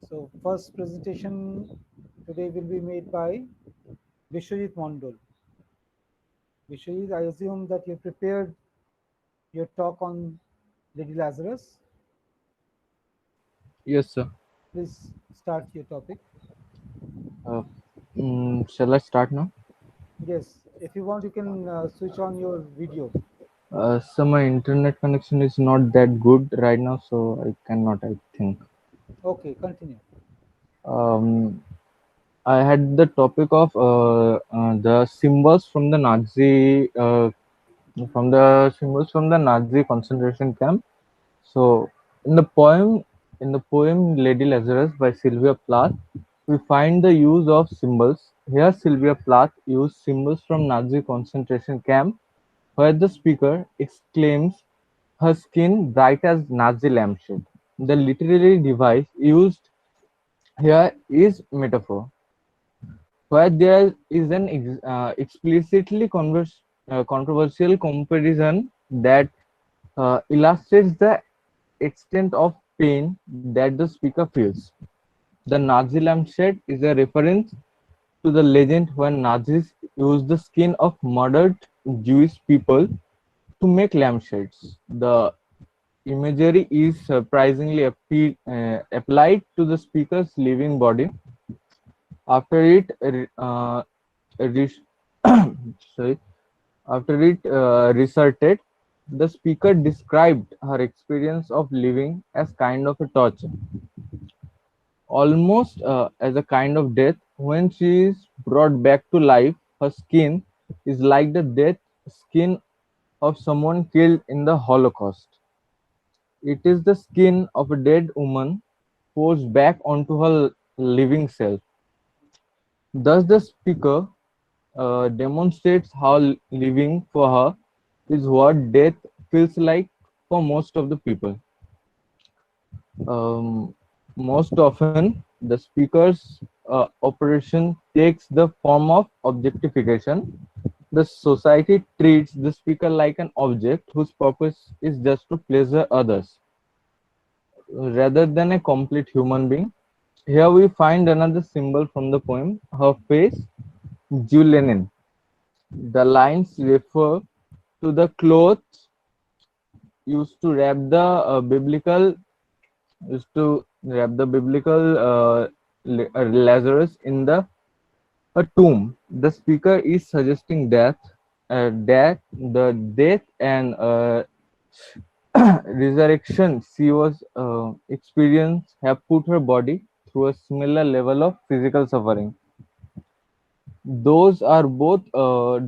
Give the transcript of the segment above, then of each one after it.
So first presentation today will be made by Vishwajit Mondol. Vishwajit, I assume that you prepared your talk on Lady Lazarus. Yes, sir. Please start your topic. Uh, shall I start now? Yes, if you want, you can switch on your video. So my internet connection is not that good right now, so I cannot, I think. Okay, continue. Um, I had the topic of the symbols from the symbols from the Nazi concentration camp. So in the poem Lady Lazarus by Sylvia Plath, we find the use of symbols. Here Sylvia Plath used symbols from Nazi concentration camp where the speaker exclaims, "Her skin bright as Nazi lampshade." The literary device used here is metaphor, where there is an explicitly controversial comparison that illustrates the extent of pain that the speaker feels. The Nazi lampshade is a reference to the legend when Nazis used the skin of murdered Jewish people to make lampshades. The imagery is surprisingly applied to the speaker's living body after it re- sorry, after it resorted. The speaker described her experience of living as kind of a torture, almost as a kind of death. When she is brought back to life, her skin is like the death skin of someone killed in the Holocaust. It is the skin of a dead woman forced back onto her living self. Thus, the speaker demonstrates how living for her is what death feels like for most of the people. Um, Most often, the speaker's operation takes the form of objectification. The society treats the speaker like an object whose purpose is just to pleasure others, rather than a complete human being. Here we find another symbol from the poem, her face, Jew Lenin. The lines refer to the clothes used to wrap the biblical Lazarus in the a tomb. The speaker is suggesting that the death and resurrection she was experienced have put her body through a similar level of physical suffering. Those are both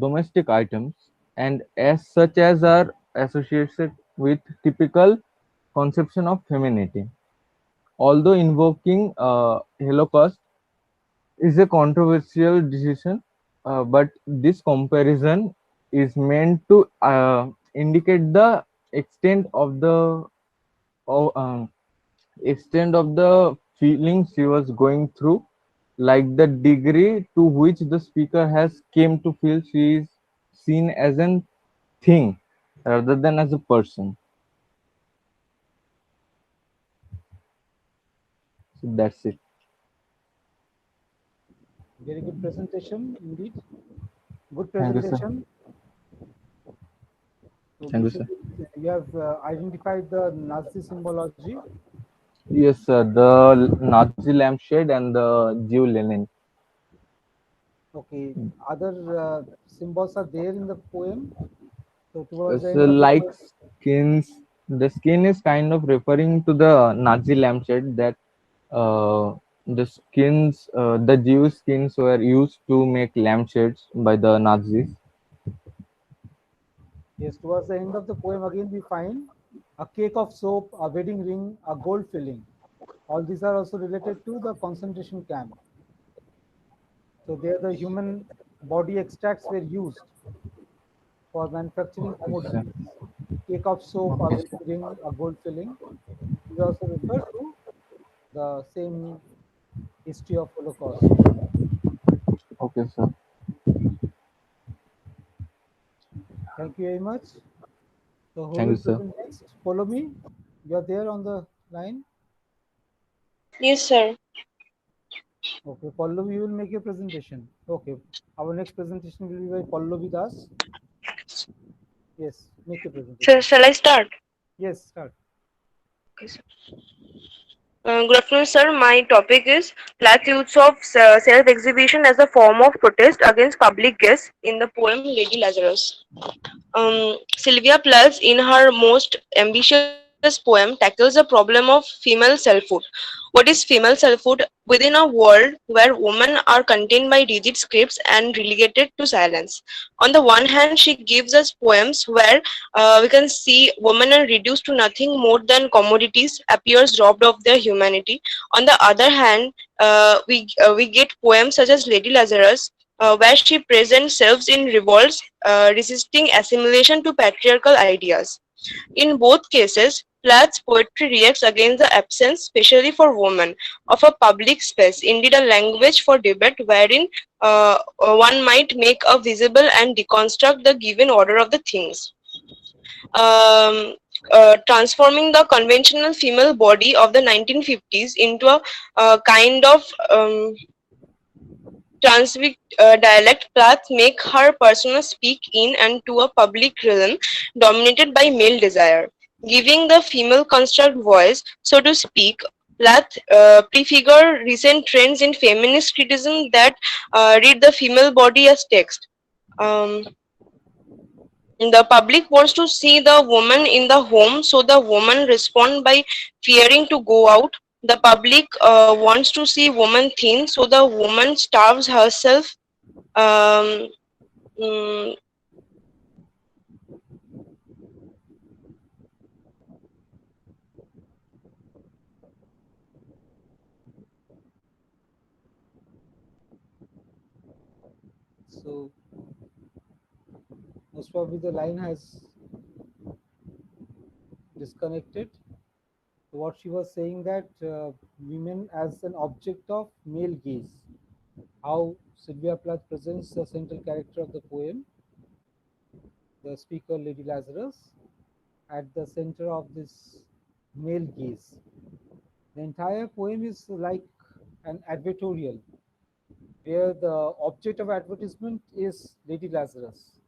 domestic items, and as such as are associated with typical conception of femininity. Although invoking Holocaust is a controversial decision, but this comparison is meant to indicate the extent of the of, um, extent of the feelings she was going through, like the degree to which the speaker has came to feel she is seen as an thing rather than as a person. So that's it. Very good presentation indeed. Good Thank you, sir. presentation. So Thank you, sir. Vishwajit, you have identified the Nazi symbology. Yes, sir. The Nazi lampshade and the Jew Lenin. Okay, other symbols are there in the poem. So towards the So end of the like poem, skins, the skin is kind of referring to the Nazi lampshade that the Jewish skins were used to make lampshades by the Nazis. yes, towards the end of the poem, again we find a cake of soap, a wedding ring, a gold filling. All these are also related to the concentration camp. So there the human body extracts were used for manufacturing Okay, sir. commodities. Cake of soap, a Okay, wedding ring, a gold filling. These also refer to the same history of Holocaust. okay, sir. Thank you very much. So who Thank you, will sir. present next? Follow me. You are there on the line. Yes, sir. Okay, Pallavi, you will make your presentation. Okay, our next presentation will be by Pallavi Das. Yes, make your So, presentation. shall I start? Yes, start. Okay, sir. Good afternoon, sir. My topic is Plath use of self-exhibition as a form of protest against public gaze in the poem Lady Lazarus. Sylvia Plath, in her most ambitious poem, tackles the problem of female selfhood. What is female selfhood? Within a world where women are contained by rigid scripts and relegated to silence. On the one hand, she gives us poems where we can see women are reduced to nothing more than commodities, appears robbed of their humanity. On the other hand, we get poems such as Lady Lazarus, where she presents selves in revolts, resisting assimilation to patriarchal ideas. In both cases, Plath's poetry reacts against the absence, especially for women, of a public space, indeed a language for debate wherein one might make a visible and deconstruct the given order of the things. Transforming the conventional female body of the 1950s into a kind of Transvic dialect Plath make her persona speak in and to a public realm dominated by male desire. Giving the female construct voice, so to speak, Plath prefigure recent trends in feminist criticism that read the female body as text. Um, the public wants to see the woman in the home, so the woman respond by fearing to go out. The public wants to see woman thin, so the woman starves herself. um, mm, So most probably the line has disconnected. So what she was saying that women as an object of male gaze. How Sylvia Plath presents the central character of the poem, the speaker Lady Lazarus, at the center of this male gaze. The entire poem is like an advertorial where the object of advertisement is Lady Lazarus.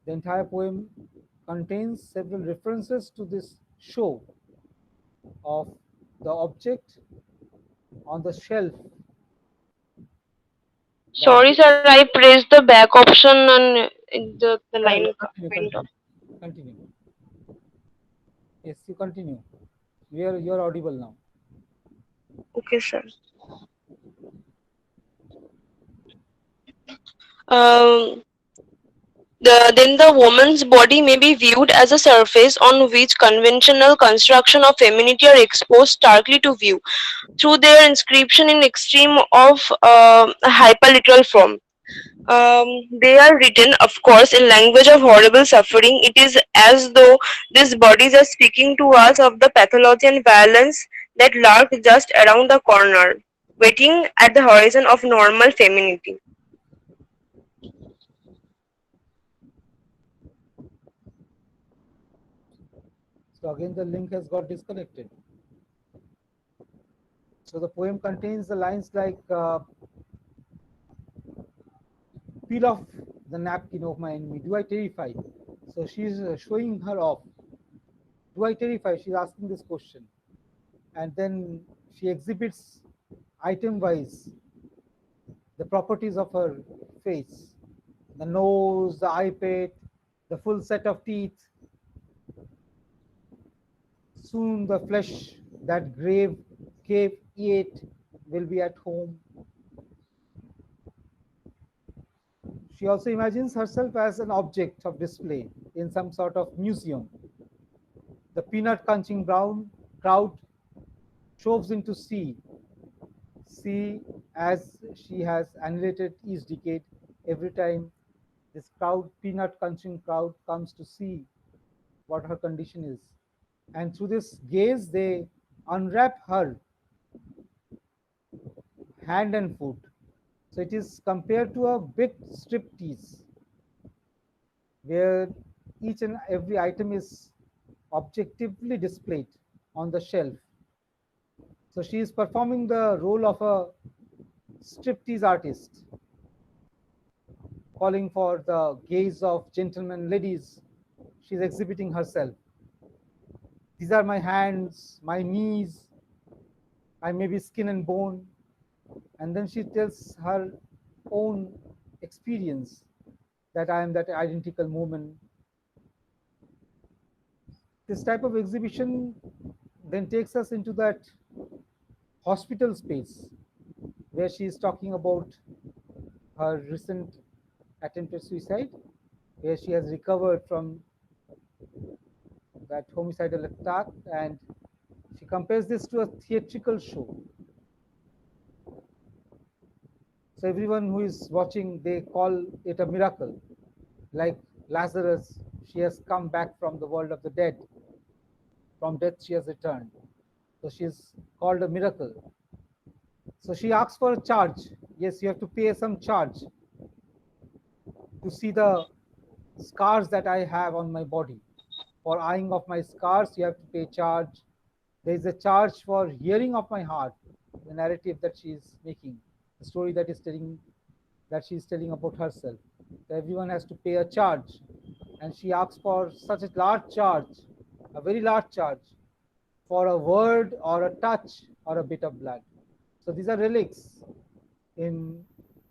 The entire poem contains several references to this show of the object on the shelf. The Sorry, object. sir, I pressed the back option and the Yeah, line yeah, continue, went off. continue, continue. Yes, you continue. You're audible now. Okay, sir. Um, then the woman's body may be viewed as a surface on which conventional construction of femininity are exposed starkly to view through their inscription in extreme of hyperliteral form. They are written, of course, in language of horrible suffering. It is as though these bodies are speaking to us of the pathology and violence that lurk just around the corner, waiting at the horizon of normal femininity. So again, the link has got disconnected. So the poem contains the lines like "Peel off the napkin of my enemy. Do I terrify?" So she's showing her off. Do I terrify? She's asking this question, and then she exhibits item wise the properties of her face: the nose, the eye pit, the full set of teeth. Soon the flesh that grave cave ate will be at home. She also imagines herself as an object of display in some sort of museum. The peanut crunching brown crowd shoves into sea as she has annihilated each decade. Every time this crowd, peanut crunching crowd, comes to see what her condition is. And through this gaze, they unwrap her hand and foot. So it is compared to a big striptease where each and every item is objectively displayed on the shelf. So she is performing the role of a striptease artist calling for the gaze of gentlemen, ladies. She's exhibiting herself. These are my hands, my knees, I may be skin and bone. And then she tells her own experience that I am that identical woman. This type of exhibition then takes us into that hospital space where she is talking about her recent attempted suicide, where she has recovered from that homicidal attack, and she compares this to a theatrical show. So everyone who is watching, they call it a miracle. Like Lazarus, she has come back from the world of the dead. From death she has returned. So she is called a miracle. So she asks for a charge. Yes, you have to pay some charge to see the scars that I have on my body. For eyeing of my scars, you have to pay charge. There is a charge for hearing of my heart, the narrative that she is making, the story that she is telling about herself. So everyone has to pay a charge, and she asks for such a large charge, a very large charge, for a word or a touch or a bit of blood. So these are relics. In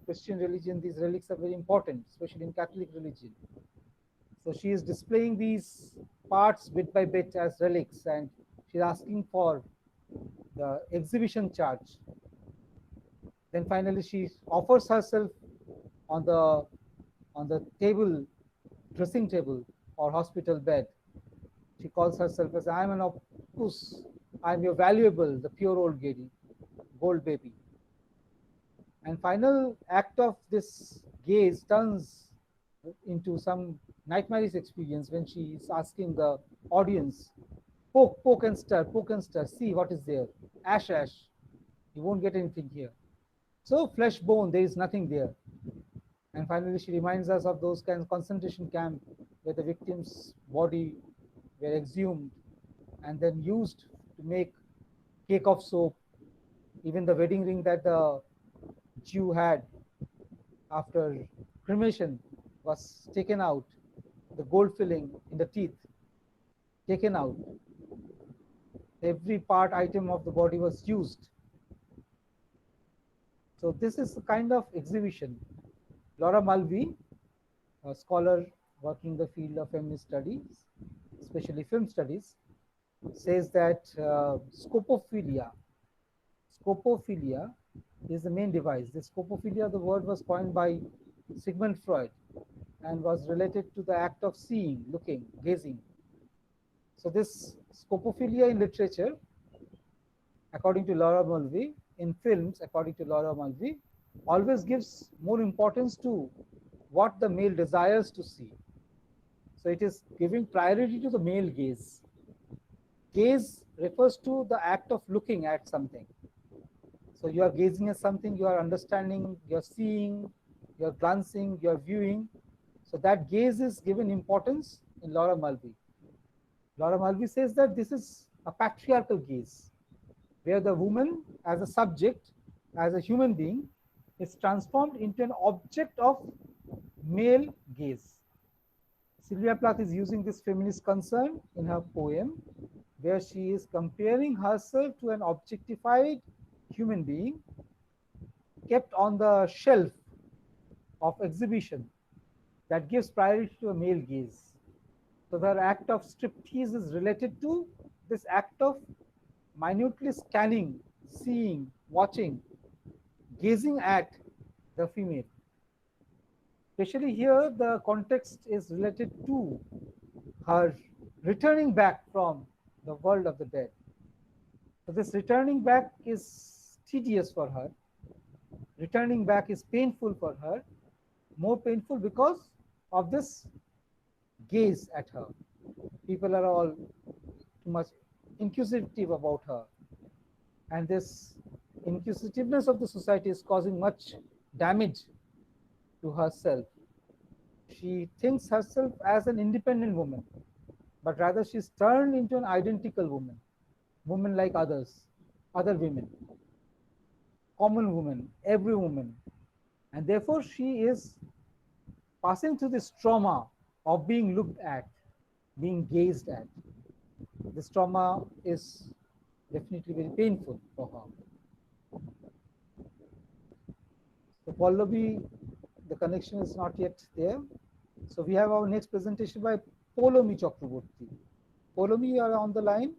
Christian religion, these relics are very important, especially in Catholic religion. So she is displaying these parts bit by bit as relics, and she's asking for the exhibition charge. Then finally she offers herself on the table, dressing table or hospital bed. She calls herself as, I am an opus, I am your valuable, the pure old lady, gold baby. And final act of this gaze turns into some nightmarish experience when she is asking the audience, poke and stir, see what is there. Ash, you won't get anything here. So flesh bone, there is nothing there. And finally she reminds us of those kinds of concentration camp where the victim's body were exhumed and then used to make cake of soap. Even the wedding ring that the Jew had after cremation was taken out, the gold filling in the teeth taken out. Every part item of the body was used. So this is the kind of exhibition. Laura Mulvey, a scholar working in the field of feminist studies, especially film studies, says that scopophilia is the main device. The scopophilia, the word was coined by Sigmund Freud and was related to the act of seeing, looking, gazing. So this scopophilia in literature, according to Laura Mulvey, in films, according to Laura Mulvey, always gives more importance to what the male desires to see. So it is giving priority to the male gaze. Gaze refers to the act of looking at something. So you are gazing at something, you are understanding, you are seeing, you are glancing, you are viewing. So that gaze is given importance in Laura Mulvey. Laura Mulvey says that this is a patriarchal gaze, where the woman as a subject, as a human being, is transformed into an object of male gaze. Sylvia Plath is using this feminist concern in her poem, where she is comparing herself to an objectified human being kept on the shelf of exhibition that gives priority to a male gaze. So the act of striptease is related to this act of minutely scanning, seeing, watching, gazing at the female. Especially here, the context is related to her returning back from the world of the dead. So this returning back is tedious for her. Returning back is painful for her, more painful because of this gaze at her. People are all too much inquisitive about her. And this inquisitiveness of the society is causing much damage to herself. She thinks herself as an independent woman, but rather she's turned into an identical woman, woman like others, other women. common woman, every woman. And therefore, she is passing through this trauma of being looked at, being gazed at. This trauma is definitely very painful for her. So Pallavi, the connection is not yet there. So we have our next presentation by Polomi Chakraborty. Polomi, you are on the line.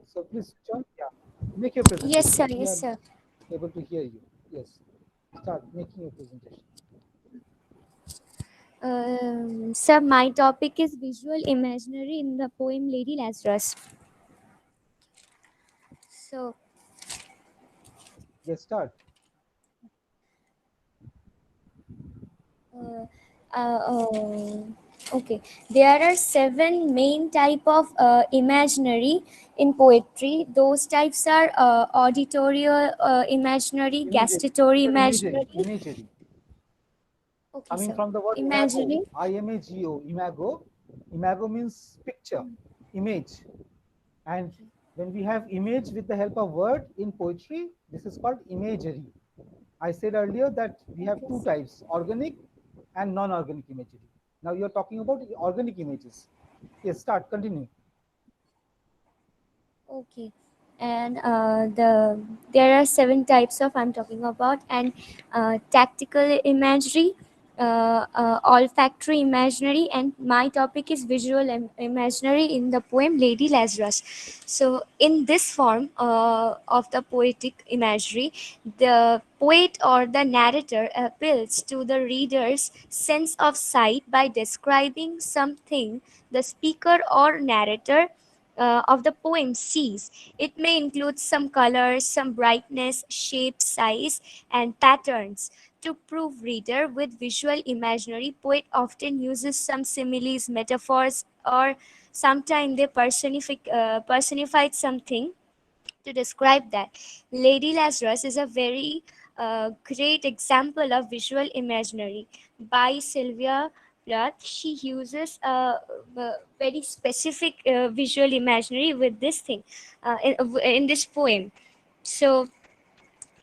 So please join. Yeah, make your presentation. Yes, sir. We Yes, are sir. able to hear you. Yes, start making your presentation. Sir, my topic is visual imaginary in the poem Lady Lazarus. So, Yes, start. uh, okay, there are 7 main type of imaginary in poetry. Those types are auditorial imaginary, Imagery. gustatory Imagery. imaginary. Imagery. Okay, Coming sir. from the word imago, Imaginary. I-M-A-G-O, imago. Imago means picture, image. And when we have image with the help of word in poetry, this is called imagery. I said earlier that we have two types, organic and non-organic imagery. Now you're talking about organic images. Yes, start, continue. Okay, and there are 7 types of I'm talking about, and tactical imagery, olfactory imaginary, and my topic is visual imaginary in the poem Lady Lazarus. So, in this form of the poetic imagery, the poet or the narrator appeals to the reader's sense of sight by describing something the speaker or narrator of the poem sees. It may include some colors, some brightness, shape, size, and patterns. To prove reader with visual imaginary, poet often uses some similes, metaphors, or sometimes they personified something to describe that. Lady Lazarus is a very great example of visual imaginary. By Sylvia Plath, she uses a very specific visual imaginary with this thing in this poem. So,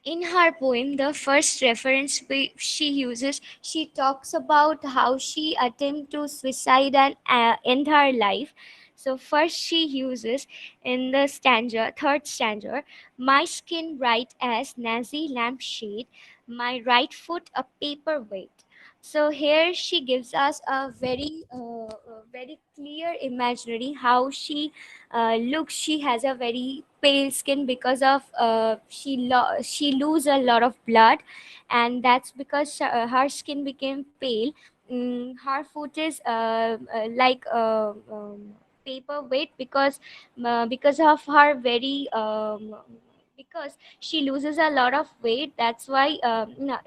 in her poem, the first reference she uses, she talks about how she attempted to suicide and end her life. So first she uses in the stanza, third stanza, my skin bright as Nazi lampshade, my right foot a paperweight. So here she gives us a very clear imaginary how she looks. She has a very pale skin because of she lose a lot of blood, and that's because her skin became pale. Her foot is like paperweight because of her very because she loses a lot of weight. That's why no,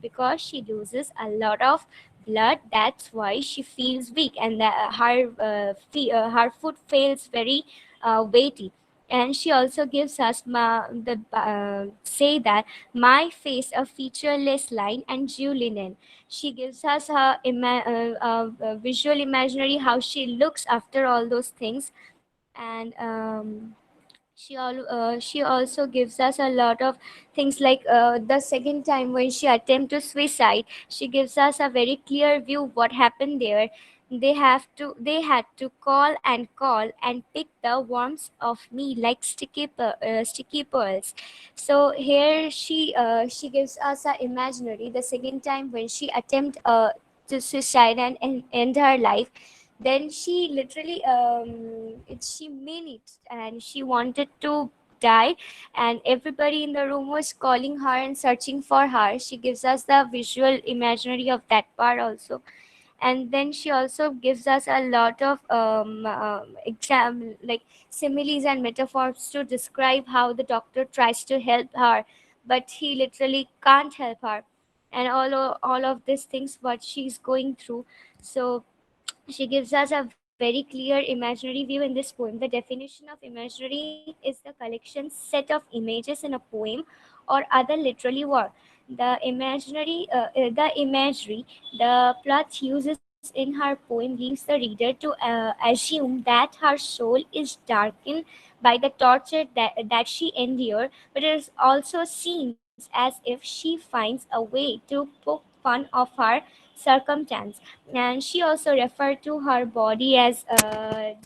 because she loses a lot of blood, that's why she feels weak, and her foot feels very weighty. And she also gives us say that my face a featureless line and Jew linen. She gives us her visual imaginary how she looks after all those things. And she also gives us a lot of things like the second time when she attempt to suicide, she gives us a very clear view what happened there. They had to call and pick the worms of me like sticky pearls. So here she gives us a imaginary the second time when she attempt to suicide and end her life. Then she literally she meant it, and she wanted to die, and everybody in the room was calling her and searching for her. She gives us the visual imaginary of that part also. And then she also gives us a lot of like similes and metaphors to describe how the doctor tries to help her, but he literally can't help her, and all of these things what she's going through. So she gives us a very clear imaginary view in this poem. The definition of imaginary is the collection set of images in a poem or other literary work. The imagery the plot uses in her poem leaves the reader to assume that her soul is darkened by the torture that she endured, but it also seems as if she finds a way to poke fun of her circumstance. And she also referred to her body as a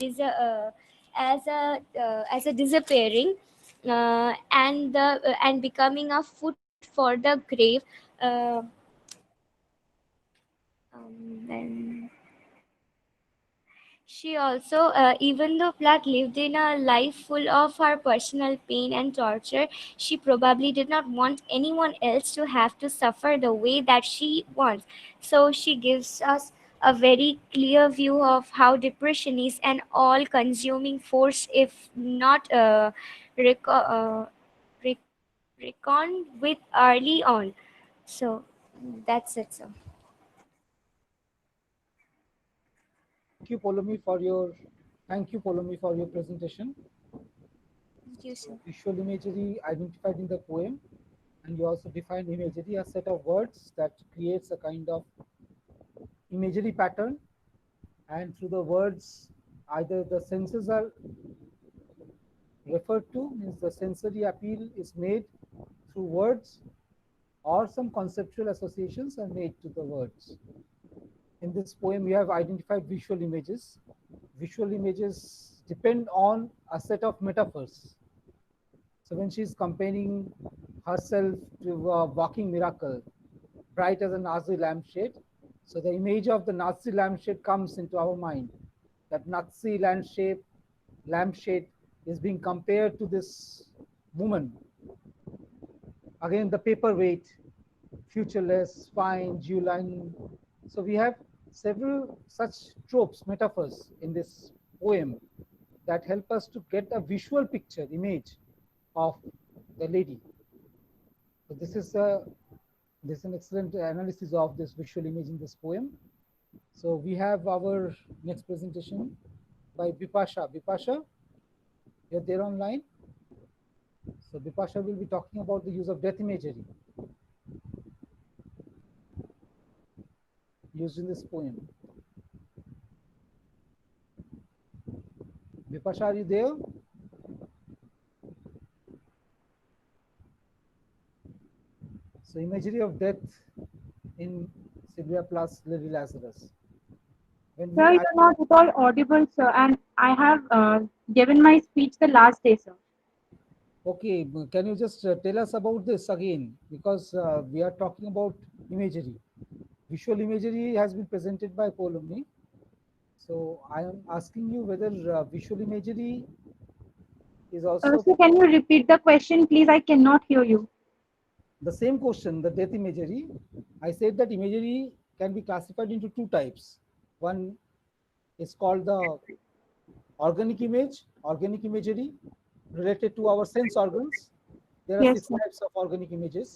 disappearing, and becoming a foot for the grave. Uh, then she also, even though Plath lived in a life full of her personal pain and torture, she probably did not want anyone else to have to suffer the way that she wants. So she gives us a very clear view of how depression is an all-consuming force if not rec- reckoned with early on. So that's it. So Thank you, Polomi, for your presentation. thank you, sir. Visual imagery identified in the poem, and you also define imagery, a set of words that creates a kind of imagery pattern, and through the words, either the senses are referred to, means the sensory appeal is made through words, or some conceptual associations are made to the words. In this poem, we have identified visual images. Visual images depend on a set of metaphors. So when she's comparing herself to a walking miracle, bright as a Nazi lampshade, so the image of the Nazi lampshade comes into our mind. That Nazi lampshade is being compared to this woman. Again, the paperweight, futureless, fine, Julian. So we have several such tropes, metaphors in this poem that help us to get a visual picture, image of the lady. So this is an excellent analysis of this visual image in this poem. So we have our next presentation by Bipasha. Bipasha, you're there online. So Bipasha will be talking about the use of death imagery used in this poem. Bipasha, are you there? So imagery of death in Sylvia Plath's Lady Lazarus. When Sir, we you're not at all audible, sir, and I have given my speech the last day, sir. Okay, can you just tell us about this again? Because we are talking about imagery. Visual imagery has been presented by Polomni. So I am asking you whether visual imagery is also Sir, can you repeat the question, please? I cannot hear you. the same question, the death imagery. I said that imagery can be classified into two types. One is called the organic imagery related to our sense organs. There are Yes, 6 sir. types of organic images.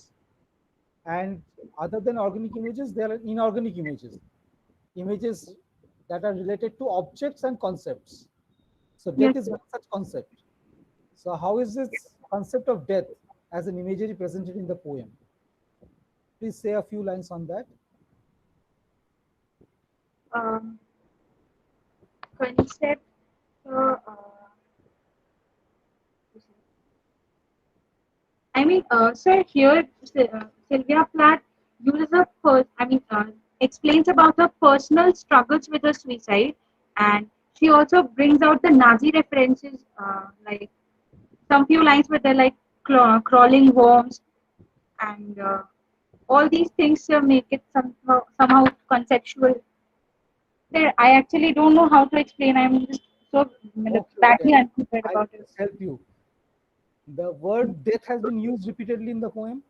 And other than organic images, there are inorganic images that are related to objects and concepts. So death Yes, is sir. one such concept. So how is this concept of death as an imagery presented in the poem? Please say a few lines on that. Concept. I mean, sir, here Sylvia Plath uses explains about her personal struggles with her suicide, and she also brings out the Nazi references, like some few lines where they're like crawling worms, and all these things make it somehow conceptual. There, I actually don't know how to explain. I'm just so Okay. badly unprepared I'll about it. just help you. The word death has been used repeatedly in the poem.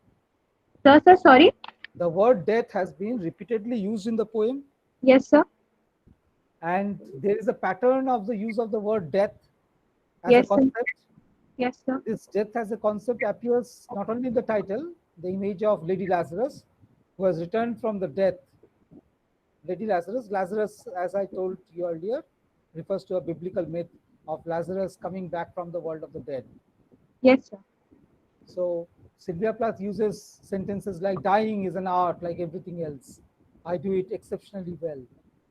Sir, sorry. The word death has been repeatedly used in the poem. Yes, sir. And there is a pattern of the use of the word death as a Yes, sir. concept. Yes, sir. This death as a concept appears not only in the title, the image of Lady Lazarus, who has returned from the death. Lady Lazarus, as I told you earlier, refers to a biblical myth of Lazarus coming back from the world of the dead. Yes, sir. So Sylvia Plath uses sentences like dying is an art like everything else. I do it exceptionally well.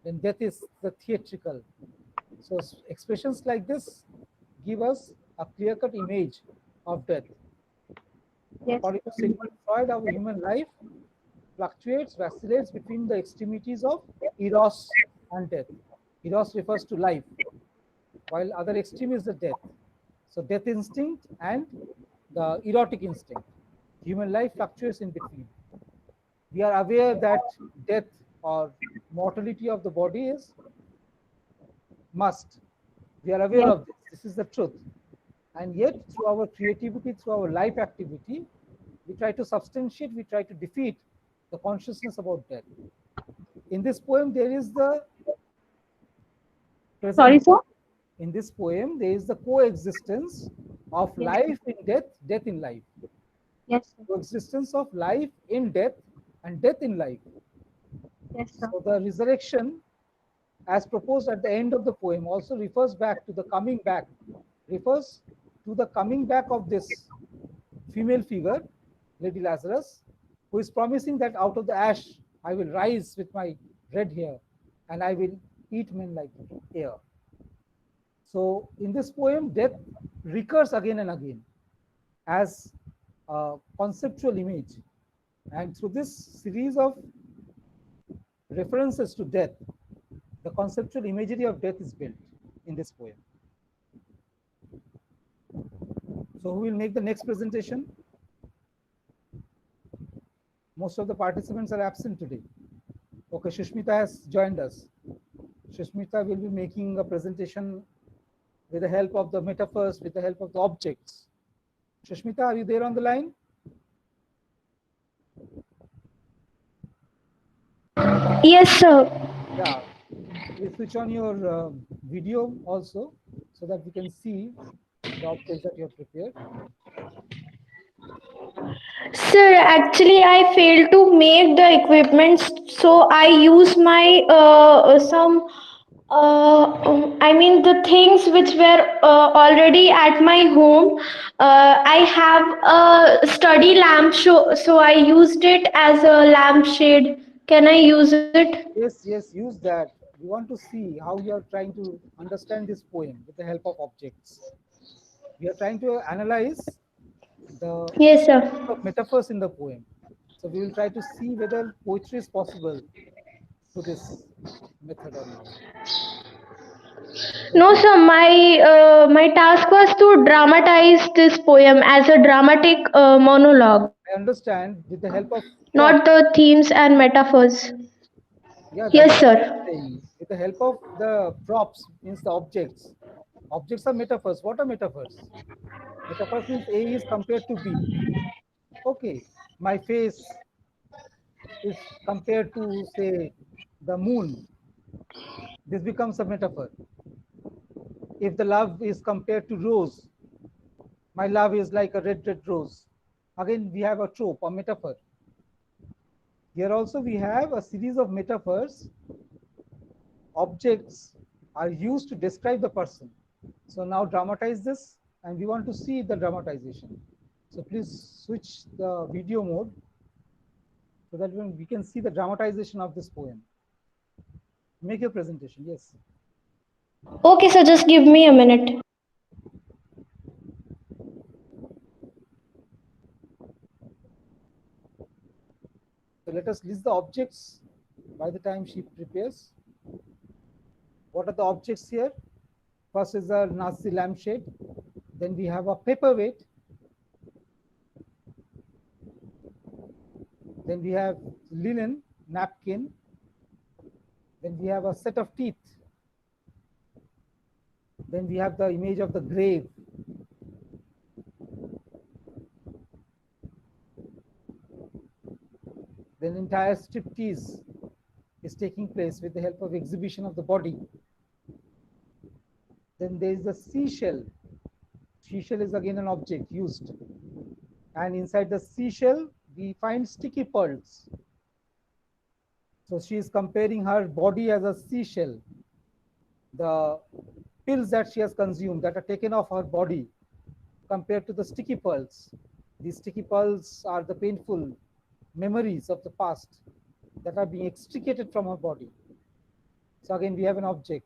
Then death is the theatrical. So expressions like this give us a clear-cut image of death. Yes. According to Sigmund Freud, our human life fluctuates, vacillates between the extremities of eros and death. Eros refers to life, while other extreme is the death. So death instinct and the erotic instinct. Human life fluctuates in between. We are aware that death or mortality of the body is must. We are aware Yes. of this. This is the truth. And yet, through our creativity, through our life activity, we try to substantiate, we try to defeat the consciousness about death. In this poem, there is the present. Sorry, sir. In this poem, there is the coexistence of Yes. life in death, death in life. Yes, sir. Coexistence of life in death and death in life. Yes, sir. So the resurrection, as proposed at the end of the poem, also refers back to the coming back, refers to the coming back of this female figure, Lady Lazarus, who is promising that out of the ash I will rise with my red hair and I will eat men like air. So in this poem, death recurs again and again as a conceptual image. And through this series of references to death, the conceptual imagery of death is built in this poem. So who will make the next presentation? Most of the participants are absent today. Okay, Shushmita has joined us. Shushmita will be making a presentation with the help of the metaphors, with the help of the objects. Shushmita, are you there on the line? Yes, sir. Yeah. Please switch on your video also so that we can see the objects that you have prepared. Sir, actually, I failed to make the equipments, so I use my I mean the things which were already at my home. I have a study lamp, so I used it as a lampshade. Can I use it? Yes, yes, use that. We want to see how you are trying to understand this poem with the help of objects. We are trying to analyze the Yes, sir. metaphors in the poem. So we will try to see whether poetry is possible through this method or not. No, sir. My task was to dramatize this poem as a dramatic monologue, I understand with the help of not props. the themes and metaphors. Yeah, that is Yes, what I'm sir. saying. With the help of the props means the objects. Objects are metaphors. What are metaphors? Metaphors means A is compared to B. Okay, my face is compared to say the moon. This becomes a metaphor. If the love is compared to rose, my love is like a red rose. Again, we have a trope, a metaphor. Here also we have a series of metaphors. Objects are used to describe the person. So now dramatize this, and we want to see the dramatization. So please switch the video mode so that we can see the dramatization of this poem. Make your presentation, yes. Okay, sir. Just give me a minute. So let us list the objects by the time she prepares. What are the objects here? First is a Nazi lampshade. Then we have a paperweight. Then we have linen napkin. Then we have a set of teeth. Then we have the image of the grave. Then entire striptease is taking place with the help of exhibition of the body. Then there is the seashell. Seashell is again an object used. And inside the seashell, we find sticky pearls. So she is comparing her body as a seashell. The pills that she has consumed that are taken off her body compared to the sticky pearls. These sticky pearls are the painful memories of the past that are being extricated from her body. So again, we have an object.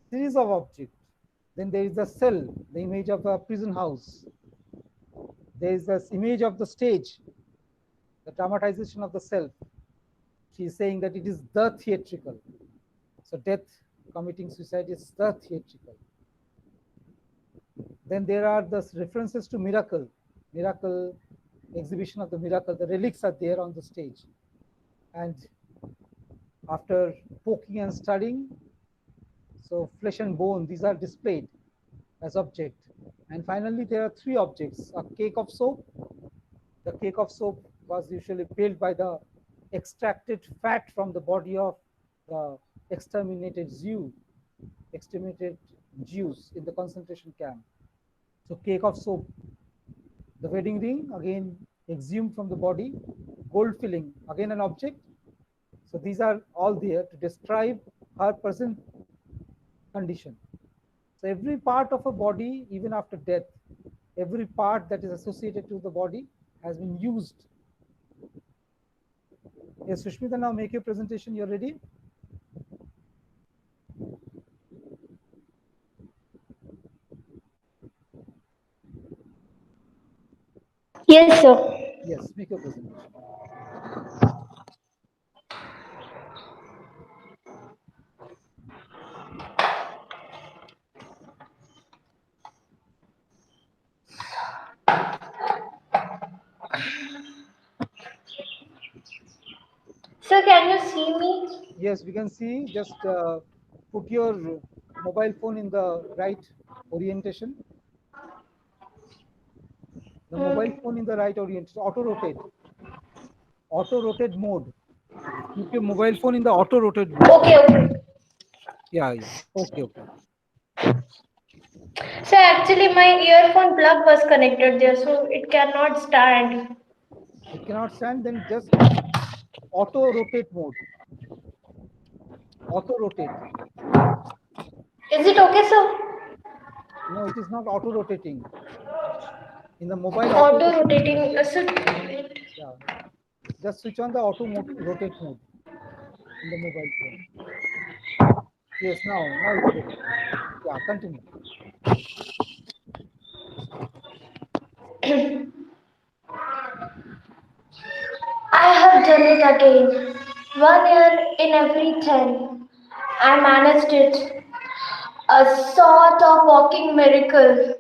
Series of objects. Then there is the cell, the image of a prison house. There is this image of the stage, the dramatization of the self. She is saying that it is the theatrical. So death, committing suicide is the theatrical. Then there are the references to miracle, exhibition of the miracle. The relics are there on the stage. And after poking and studying, so flesh and bone, these are displayed as object. And finally, there are three objects: a cake of soap. The cake of soap was usually built by the extracted fat from the body of the exterminated Jews in the concentration camp. So cake of soap. The wedding ring, again exhumed from the body. Gold filling, again an object. So these are all there to describe her present condition. So every part of a body, even after death, every part that is associated to the body has been used. Yes, Sushmita, now make your presentation. You're ready? Yes, sir. Yes, make your presentation. Sir, can you see me? Yes, we can see. Just put your mobile phone in the right orientation. The mobile phone in the right orientation. Auto rotate. Auto rotate mode. Keep your mobile phone in the auto rotate mode. Okay, okay. Yeah, yeah. Okay, okay. So actually my earphone plug was connected there, so it cannot stand. It cannot stand, then just auto rotate mode. Auto rotate. Is it okay, sir? No, it is not auto rotating. In the mobile Auto rotating. Sir, yeah. Just switch on the auto rotate mode in the mobile phone. Yes, now it's okay. Yeah, continue. I have done it again. 1 year in every 10. I managed it. A sort of walking miracle.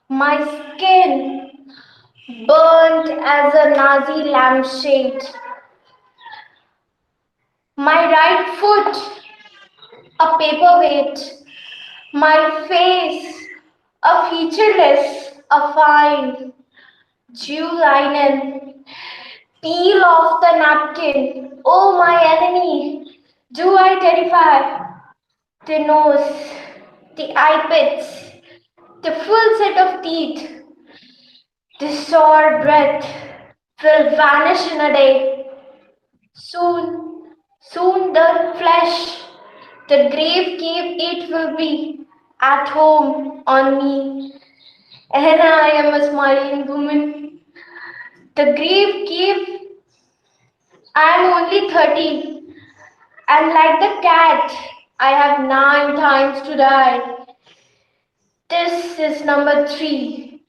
My skin burnt as a Nazi lampshade. My right foot a paperweight. My face a featureless, a fine Jew linen. Peel off the napkin. Oh, my enemy, do I terrify? The nose, the eye pits, the full set of teeth, the sore breath will vanish in a day. Soon the flesh, the grave cave, it will be at home on me. And I am a smiling woman. The grave cave, I am only 30. And like the cat, I have 9 times to die. This is number 3.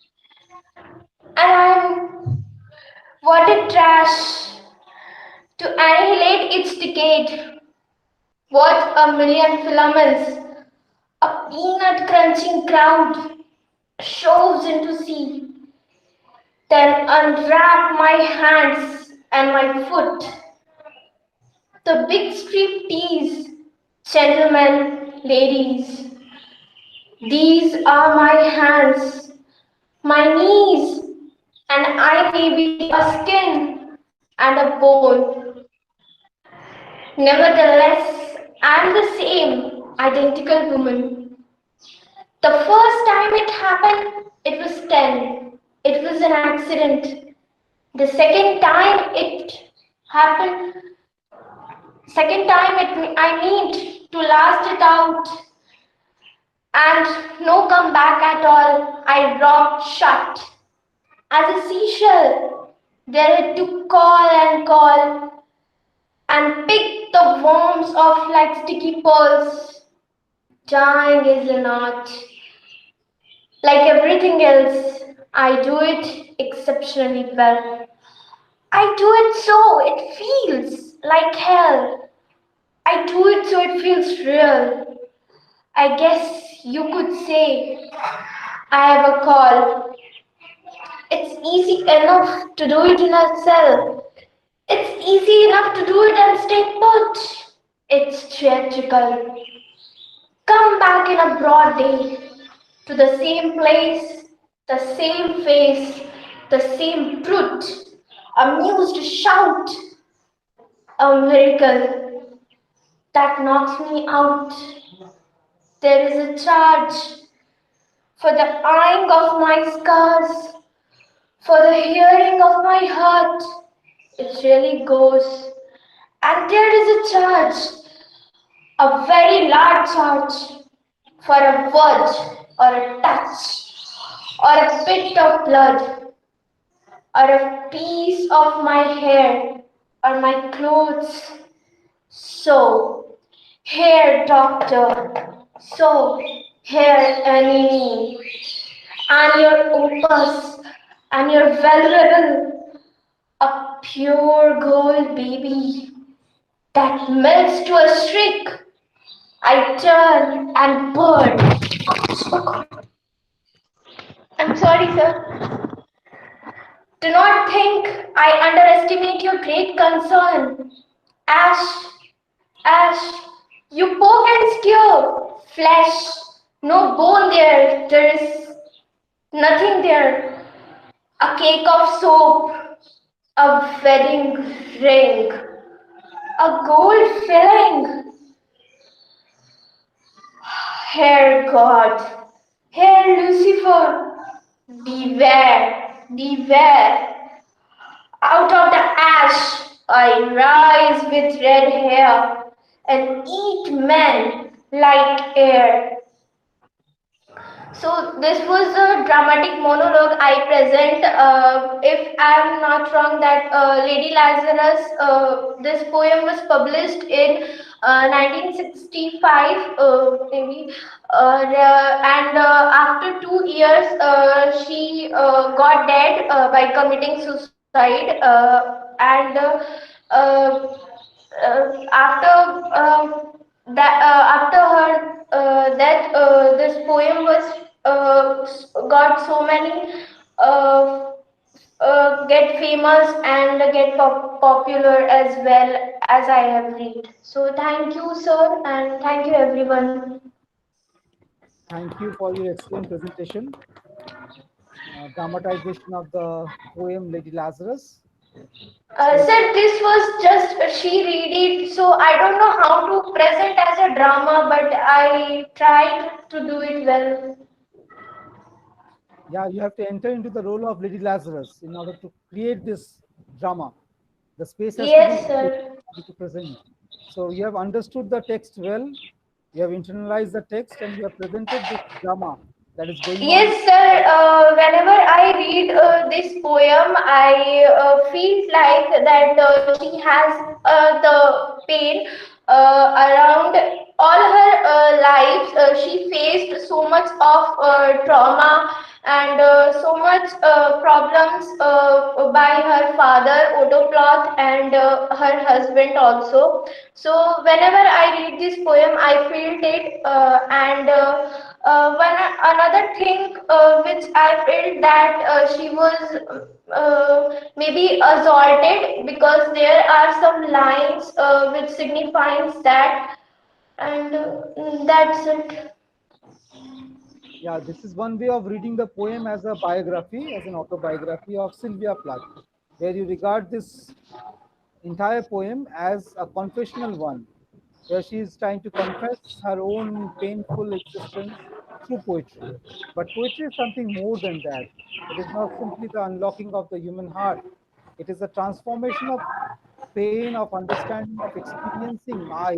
And I'm what a trash to annihilate its decade. What a million filaments a peanut crunching crowd shoves into sea. Then unwrap my hands and my foot. The big strip tease, gentlemen, ladies. These are my hands, my knees, and I may be a skin and a bone. Nevertheless, I am the same identical woman. The first time it happened, it was 10. It was an accident. The second time it happened, I need to last it out. And no comeback at all. I rocked shut. As a seashell, there to call and pick the worms off like sticky pearls. Dying is an art. Like everything else, I do it exceptionally well. I do it so it feels like hell. I do it so it feels real. I guess you could say I have a call. It's easy enough to do it in a cell. It's easy enough to do it and stay put. It's theatrical. Come back in a broad day to the same place, the same face, the same brute, amused shout, a miracle that knocks me out. There is a charge for the eyeing of my scars, for the hearing of my heart. It really goes. And there is a charge, a very large charge, for a word or a touch or a bit of blood or a piece of my hair or my clothes. So, here, doctor. So, here, enemy. And your opus and your valuable, a pure gold baby that melts to a shriek. I turn and burn. I'm sorry, sir. Do not think I underestimate your great concern. Ash, Ash, you poke and skewer. Flesh, no bone there. There is nothing there. A cake of soap, a wedding ring, a gold filling. Hair God, hair Lucifer, beware, beware. Out of the ash I rise with red hair and eat men like air. So this was a dramatic monologue I present. If I am not wrong, that Lady Lazarus, this poem was published in 1965, maybe, and after 2 years, she got dead by committing suicide, and after after her death, this poem was got so many get famous and get popular as well as I have read. So thank you, sir, and thank you, everyone. Thank you for your excellent presentation. Dramatization of the poem Lady Lazarus. Sir, this was just she read it, so I don't know how to present as a drama, but I tried to do it well. Yeah, you have to enter into the role of Lady Lazarus in order to create this drama. The space has Yes, to sir. be present. So you have understood the text well, you have internalized the text, and you have presented this drama that is going on. Yes, sir. Whenever I read this poem, I feel like that she has the pain around all her lives. She faced so much of trauma and so much problems by her father, Otto Ploth, and her husband also. So whenever I read this poem, I feel it, and one another thing which I felt that she was maybe assaulted, because there are some lines which signifies that, and that's it. Yeah, this is one way of reading the poem as a biography, as an autobiography of Sylvia Plath, where you regard this entire poem as a confessional one, where she is trying to confess her own painful existence through poetry. But poetry is something more than that. It is not simply the unlocking of the human heart. It is a transformation of pain, of understanding, of experiencing I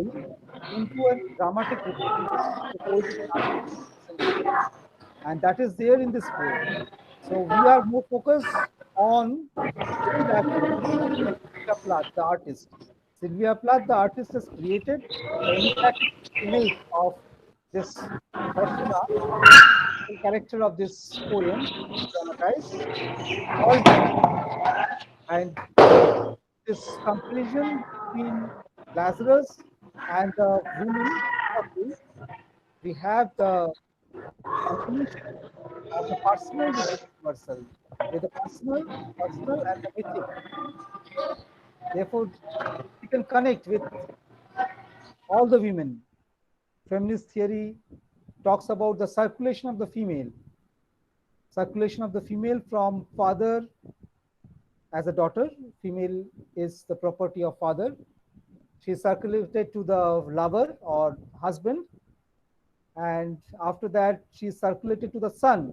into a dramatic representation of the poetic narrative. And that is there in this poem. So we are more focused on Lady Lazarus rather than Sylvia Plath, the artist. Sylvia Plath, the artist, has created the interactive image of this persona, the character of this poem, dramatized, all and this comparison between Lazarus and the woman suffering, we have the combination of the personal with the universal, with the personal and the mythic. Therefore, we can connect with all the women. Feminist theory talks about the circulation of the female from father as a daughter. Female is the property of father. She is circulated to the lover or husband, and after that she is circulated to the son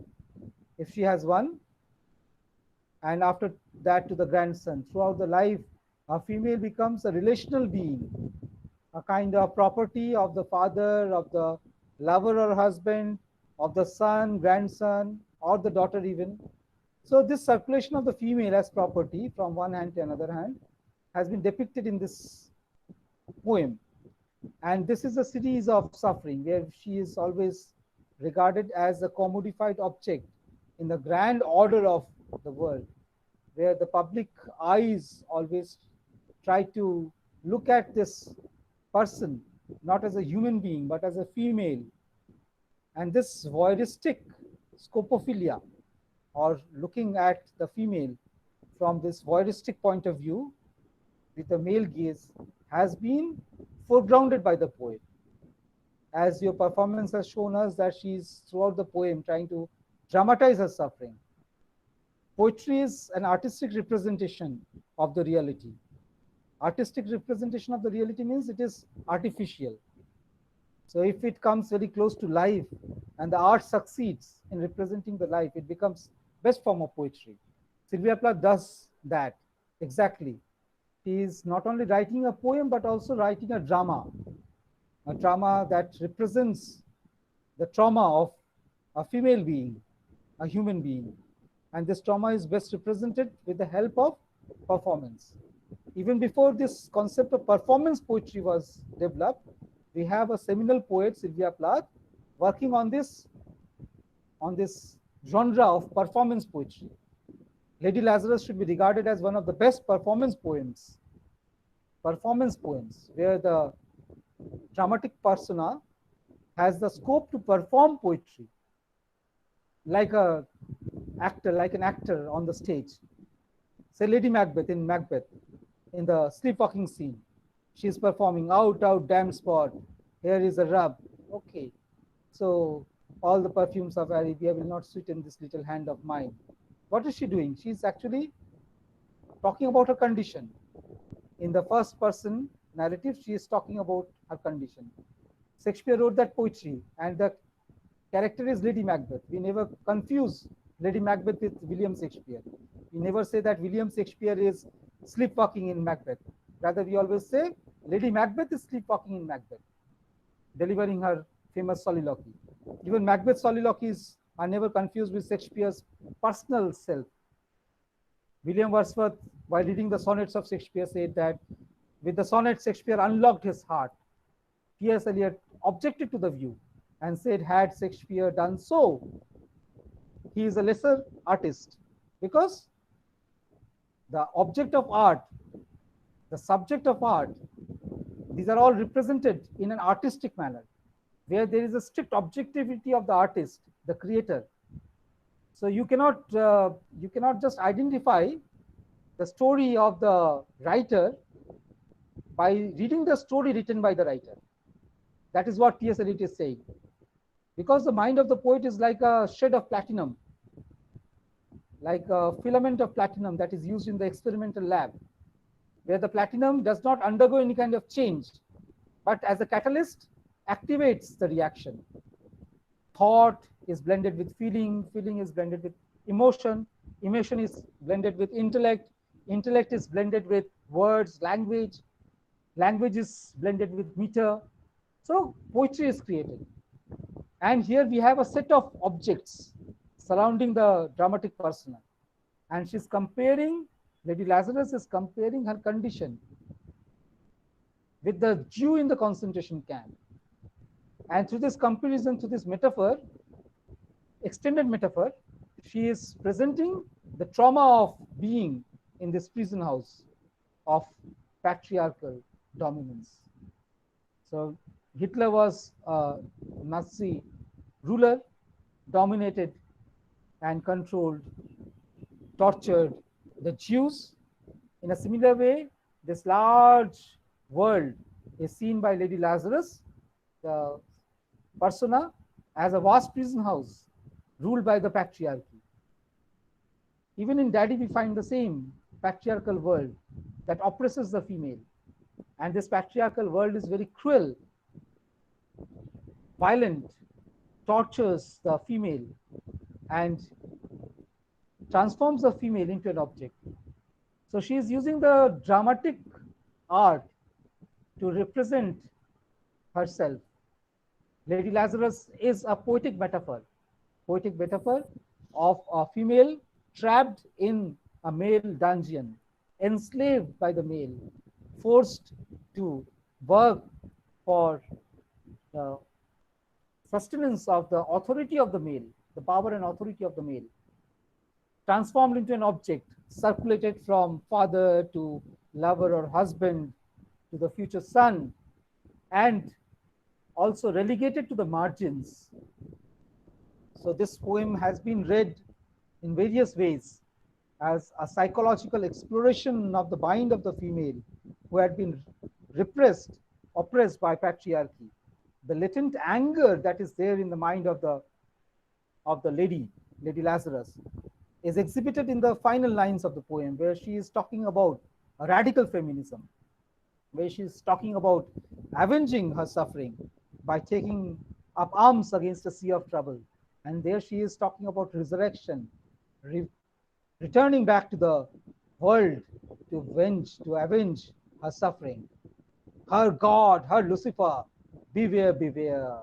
if she has one, and after that to the grandson. Throughout the life, a female becomes a relational being, a kind of property of the father, of the lover or husband, of the son, grandson, or the daughter even. So this circulation of the female as property from one hand to another hand has been depicted in this poem. And this is a series of suffering where she is always regarded as a commodified object in the grand order of the world, where the public eyes always try to look at this person not as a human being but as a female. And this voyeuristic scopophilia, or looking at the female from this voyeuristic point of view with the male gaze, has been foregrounded by the poet. As your performance has shown us that she is throughout the poem trying to dramatize her suffering. Poetry is an artistic representation of the reality. Artistic representation of the reality means it is artificial. So if it comes very close to life and the art succeeds in representing the life, it becomes best form of poetry. Sylvia Plath does that exactly. She is not only writing a poem but also writing a drama that represents the trauma of a female being, a human being. And this trauma is best represented with the help of performance. Even before this concept of performance poetry was developed, we have a seminal poet, Sylvia Plath, working on this genre of performance poetry. Lady Lazarus should be regarded as one of the best performance poems, where the dramatic persona has the scope to perform poetry like an actor on the stage. Say Lady Macbeth, in the sleepwalking scene, she is performing out, damn spot, here is a rub. Okay, so all the perfumes of Arabia will not sweeten this little hand of mine. What is she doing? She's actually talking about her condition. In the first person narrative, she is talking about her condition. Shakespeare wrote that poetry, and the character is Lady Macbeth. We never confuse Lady Macbeth with William Shakespeare. We never say that William Shakespeare is sleepwalking in Macbeth. Rather, we always say Lady Macbeth is sleepwalking in Macbeth, delivering her famous soliloquy. Even Macbeth's soliloquies are never confused with Shakespeare's personal self. William Wordsworth, while reading the sonnets of Shakespeare, said that with the sonnets, Shakespeare unlocked his heart. T.S. Eliot objected to the view and said, had Shakespeare done so, he is a lesser artist, because the object of art, the subject of art, these are all represented in an artistic manner, where there is a strict objectivity of the artist, the creator. So you cannot just identify the story of the writer by reading the story written by the writer. That is what T.S. Eliot is saying. Because the mind of the poet is like a shred of platinum, like a filament of platinum that is used in the experimental lab, where the platinum does not undergo any kind of change, but as a catalyst activates the reaction. Thought is blended with feeling, feeling is blended with emotion, emotion is blended with intellect, intellect is blended with words, language, language is blended with meter. So poetry is created. And here we have a set of objects surrounding the dramatic persona. And she's comparing, Lady Lazarus is comparing her condition with the Jew in the concentration camp. And through this comparison, through this metaphor, extended metaphor, she is presenting the trauma of being in this prison house of patriarchal dominance. So Hitler was a Nazi ruler, dominated and controlled, tortured the Jews. In a similar way, this large world is seen by Lady Lazarus, the persona, as a vast prison house ruled by the patriarchy. Even in Daddy, we find the same patriarchal world that oppresses the female. And this patriarchal world is very cruel, violent, tortures the female, and transforms the female into an object. So she is using the dramatic art to represent herself. Lady Lazarus is a poetic metaphor of a female trapped in a male dungeon, enslaved by the male, forced to work for the sustenance of the authority of the male, the power and authority of the male, transformed into an object, circulated from father to lover or husband to the future son, and also relegated to the margins. So this poem has been read in various ways as a psychological exploration of the mind of the female who had been repressed, oppressed by patriarchy. The latent anger that is there in the mind of the Lady Lazarus, is exhibited in the final lines of the poem, where she is talking about a radical feminism, where she is talking about avenging her suffering by taking up arms against a sea of trouble. And there she is talking about resurrection, returning back to the world to avenge her suffering. Her God, her Lucifer, beware, beware.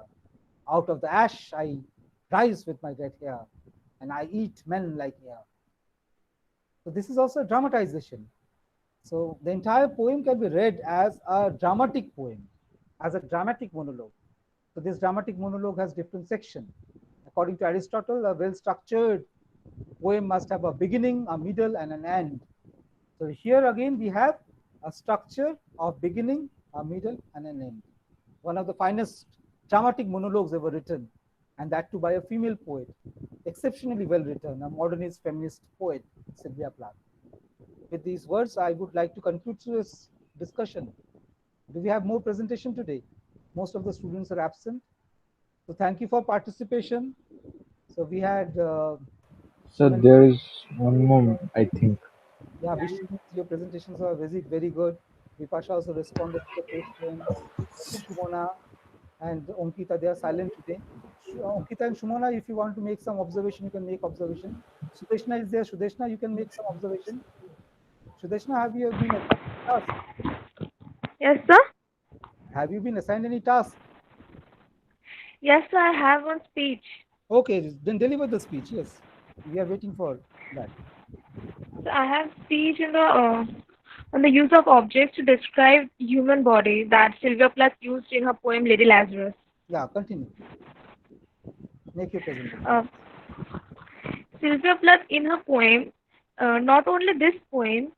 Out of the ash I rise with my red hair, and I eat men like air. So this is also a dramatization. So the entire poem can be read as a dramatic poem, as a dramatic monologue. So this dramatic monologue has different sections. According to Aristotle, a well-structured poem must have a beginning, a middle, and an end. So here again we have a structure of beginning, a middle, and an end. One of the finest dramatic monologues ever written, and that too by a female poet, exceptionally well written, a modernist feminist poet, Sylvia Plath. With these words, I would like to conclude this discussion. Do we have more presentation today? Most of the students are absent. So thank you for participation. So we had... So there is one more, I think. Yeah, Vishnu, your presentations are very good. Vipasha also responded to the question. Shumona and Onkita, they are silent today. Onkita and Shumona, if you want to make some observation, you can make observation. Sudeshna is there. Sudeshna, you can make some observation. Sudeshna, have you been assigned any task? Yes, sir. Have you been assigned any task? Yes, sir. I have one speech. Okay, then deliver the speech. Yes, we are waiting for that. So I have speech in the on the use of objects to describe human body that Sylvia Plath used in her poem Lady Lazarus. Yeah, continue. Make your presentation. Sylvia Plath in her poem, not only this poem,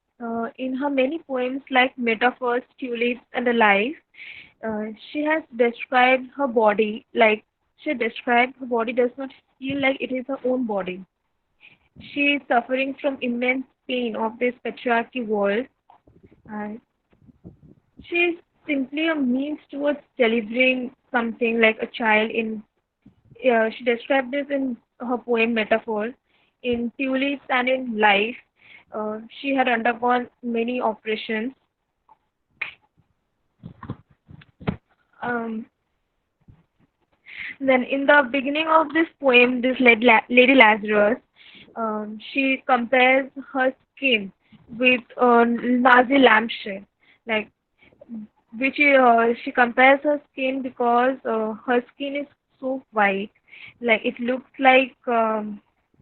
in her many poems like Metaphors, Tulips, and the Life, she has described her body like she described her body does not feel like it is her own body. She is suffering from immense pain of this patriarchy world, and she is simply a means towards delivering something like a child in. She described this in her poem Metaphor. In Tulips and in Life, she had undergone many operations. Then, in the beginning of this poem, this Lady Lazarus, she compares her skin with a Nazi lampshade, like which she compares her skin because her skin is so white, like it looks like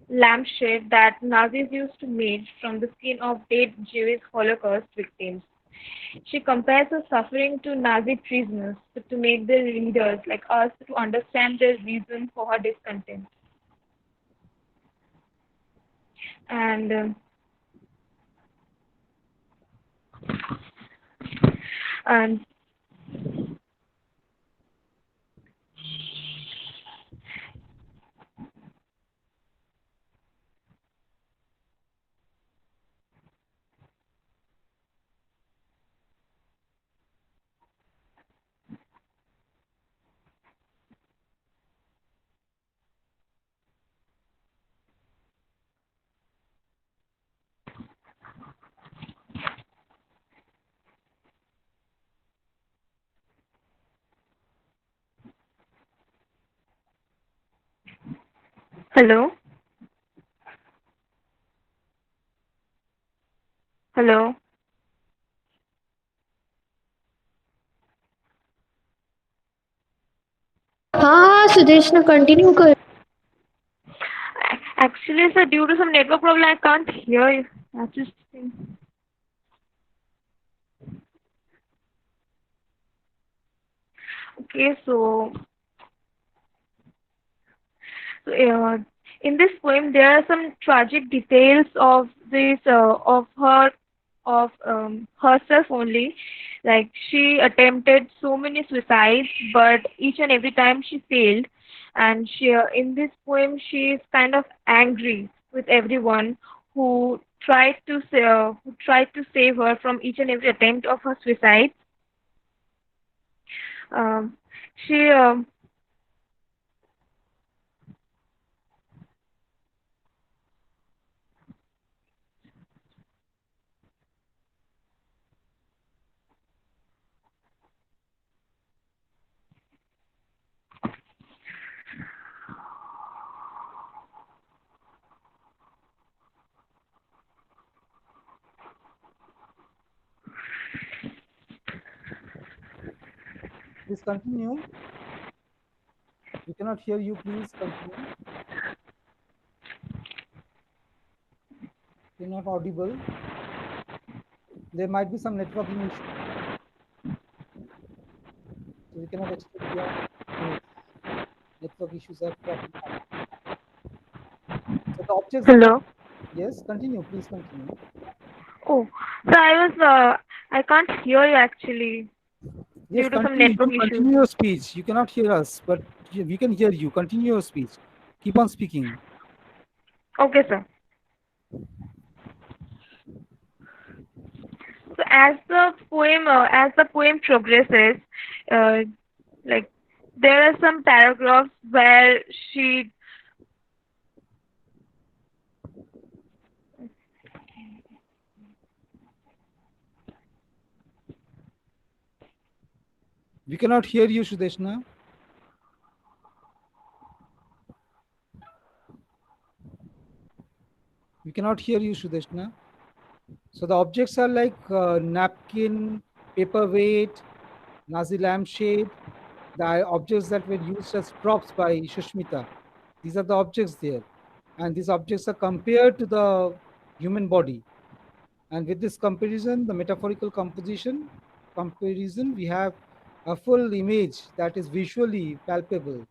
lampshade that Nazis used to make from the skin of dead Jewish Holocaust victims. She compares her suffering to Nazi prisoners to make the readers, like us, to understand the reason for her discontent. And and hello, hello. हाँ Sudeshna continue कर. Actually, sir, due to some network problem, I can't hear you. That's just thing. Okay, so in this poem, there are some tragic details of this of herself only. Like she attempted so many suicides, but each and every time she failed. And she in this poem, she is kind of angry with everyone who tried to save her from each and every attempt of her suicide. Um, she Please continue. We cannot hear you. Please continue. You're not audible. There might be some networking issue. So we cannot expect beyond network issues are cropping up. So the objects that hello. yes, continue. Please continue. Oh, so I can't hear you actually Yes, due to some continue. network You issues. continue your speech. You cannot hear us, but we can hear you. Continue your speech. Keep on speaking. Okay, sir. So as the poem progresses, uh, like there are some paragraphs where she We cannot hear you, Sudeshna. We cannot hear you, Sudeshna. So the objects are like napkin, paperweight, Nazi lampshade, the objects that were used as props by Shushmita. These are the objects there. And these objects are compared to the human body. And with this comparison, the metaphorical comparison, we have a full image that is visually palpable.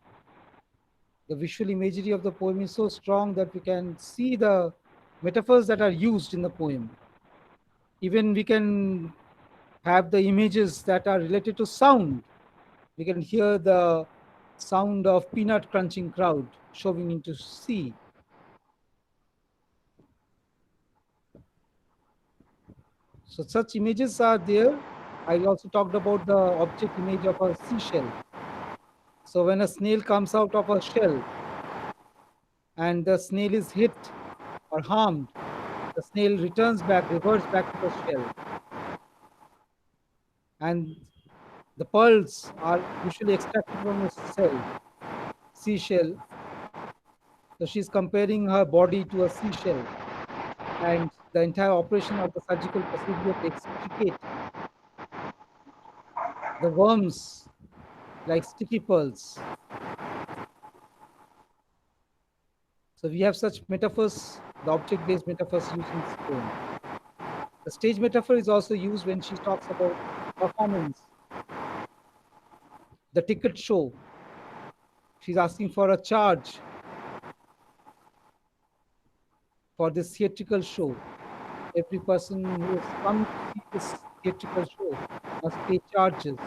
The visual imagery of the poem is so strong that we can see the metaphors that are used in the poem. Even we can have the images that are related to sound. We can hear the sound of peanut crunching crowd shoving into sea. So such images are there. I also talked about the object image of a seashell. So when a snail comes out of a shell and the snail is hit or harmed, the snail reverts back to the shell. And the pearls are usually extracted from a seashell. So she's comparing her body to a seashell. And the entire operation of the surgical procedure to extricate the worms like sticky pearls. So we have such metaphors, the object-based metaphors used in this poem. The stage metaphor is also used when she talks about performance. The ticket show. She's asking for a charge for this theatrical show. Every person who has come to see this theatrical show must pay charges.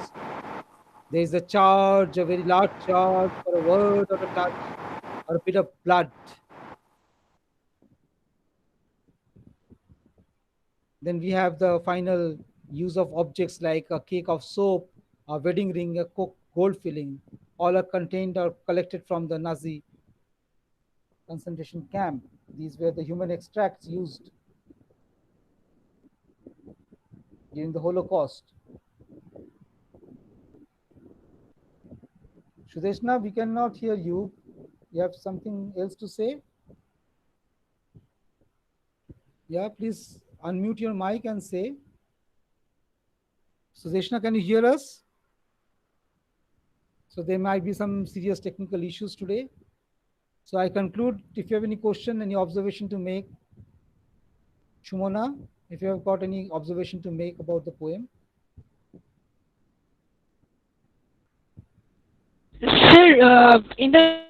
There is a charge, a very large charge for a word or a touch or a bit of blood. Then we have the final use of objects like a cake of soap, a wedding ring, a gold filling. All are contained or collected from the Nazi concentration camp. These were the human extracts used during the Holocaust. Sudeshna, we cannot hear you. You have something else to say? Yeah, please unmute your mic and say. Sudeshna, can you hear us? So there might be some serious technical issues today. So I conclude. If you have any question, any observation to make, Shumona, if you have got any observation to make about the poem. Sir, in the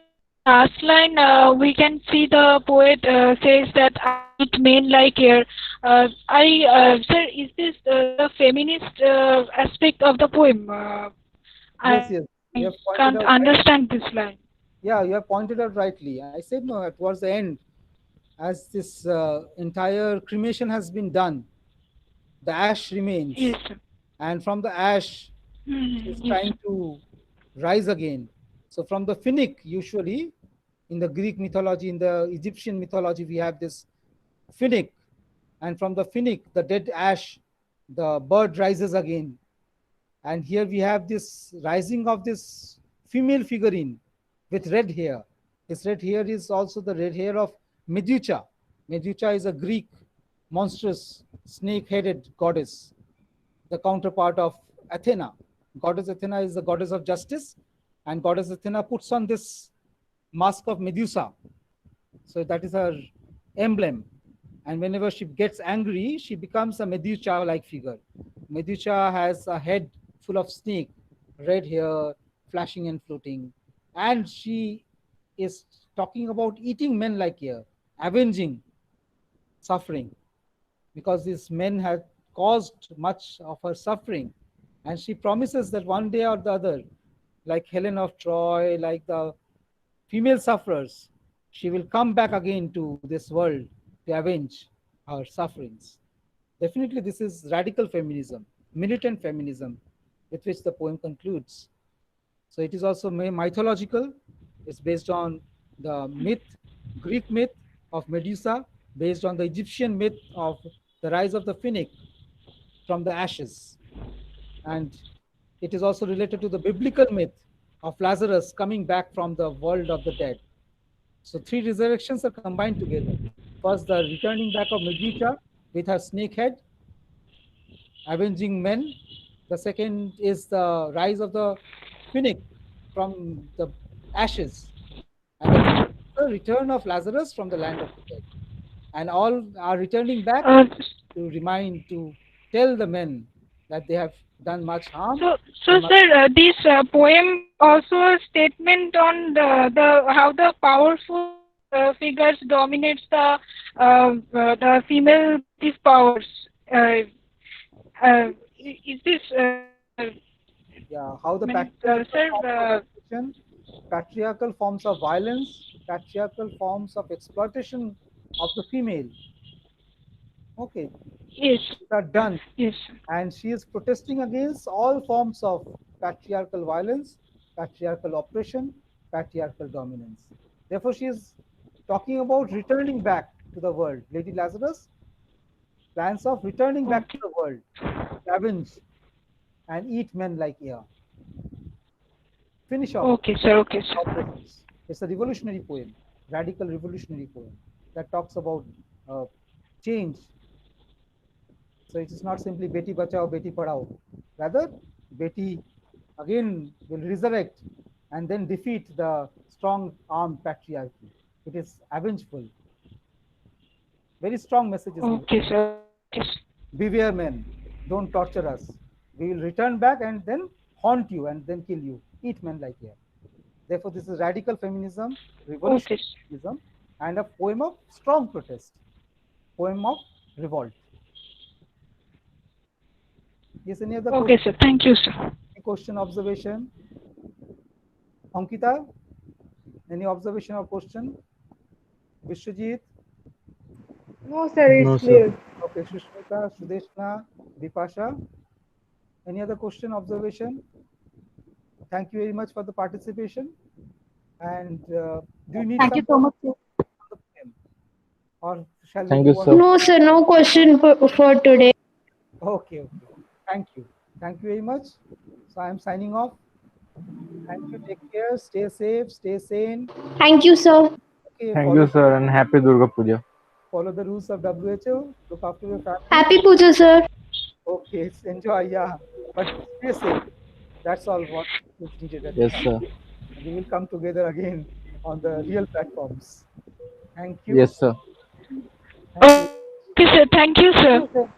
last line, we can see the poet says that I eat men like air. Sir, is this the feminist aspect of the poem? Yes, yes. I You have pointed can't out understand this line. Yeah, you have pointed out rightly. I said no, towards the end, as this entire cremation has been done, the ash remains. Yes, sir. And from the ash, it's Yes. trying to rise again. So from the phoenix, usually in the Greek mythology, in the Egyptian mythology, we have this phoenix. And from the phoenix, the dead ash, the bird rises again. And here we have this rising of this female figurine with red hair. This red hair is also the red hair of Medusa. Medusa is a Greek monstrous snake-headed goddess, the counterpart of Athena. Goddess Athena is the goddess of justice, and goddess Athena puts on this mask of Medusa. So that is her emblem. And whenever she gets angry, she becomes a Medusa-like figure. Medusa has a head full of snake, red hair, flashing and floating. And she is talking about eating men like here, avenging suffering, because these men have caused much of her suffering. And she promises that one day or the other, like Helen of Troy, like the female sufferers, she will come back again to this world to avenge her sufferings. Definitely, this is radical feminism, militant feminism, with which the poem concludes. So it is also mythological. It's based on the myth, Greek myth of Medusa, based on the Egyptian myth of the rise of the phoenix from the ashes. And it is also related to the biblical myth of Lazarus coming back from the world of the dead. So three resurrections are combined together. First, the returning back of Medusa with her snake head, avenging men. The second is the rise of the phoenix from the ashes, and the return of Lazarus from the land of the dead. And all are returning back to tell the men that they have done much harm. So sir, this poem also a statement on the how the powerful figures dominates the female these powers. Is this? Yeah, how the patriarchal forms of violence, patriarchal forms of exploitation of the female. Okay. Yes. Are done. Yes. And she is protesting against all forms of patriarchal violence, patriarchal oppression, patriarchal dominance. Therefore, she is talking about returning back to the world. Lady Lazarus plans of returning back to the world, avenge and eat men like air. Finish off. Okay, sir. Okay, sir. It's a revolutionary poem, radical revolutionary poem that talks about change. So it is not simply Beti Bachao, Beti Padhao. Rather, Beti again will resurrect and then defeat the strong-armed patriarchy. It is avengeful. Very strong messages. Okay, sir. Yes. beware men, don't torture us. We will return back and then haunt you and then kill you. Eat men like here. Therefore, this is radical feminism, revolutionary Okay. feminism, and a poem of strong protest, poem of revolt. Yes, any other Okay, question? sir. Thank you, sir. Any question, observation? Ankita, any observation or question? Vishwajit? No, sir, it's No, sir. clear. Okay, Shushmita, Sudeshna, Dipasha. Any other question, observation? Thank you very much for the participation. And do you need Thank some you so much, sir. on the poem? Or shall we Thank you, move on? sir. No, sir, no question for today. Okay, okay. Thank you. Thank you very much. So I am signing off. Thank you. Take care. Stay safe. Stay sane. Thank you, sir. Okay. Thank you, sir, and happy Durga Puja. Follow the rules of WHO. Look after your family. Happy Puja, sir. Okay. Enjoy. Yeah. But stay safe. That's all what is needed. At Yes, this sir. time. We will come together again on the real platforms. Thank you. Yes, sir. Thank you. Okay, sir. Thank you, sir.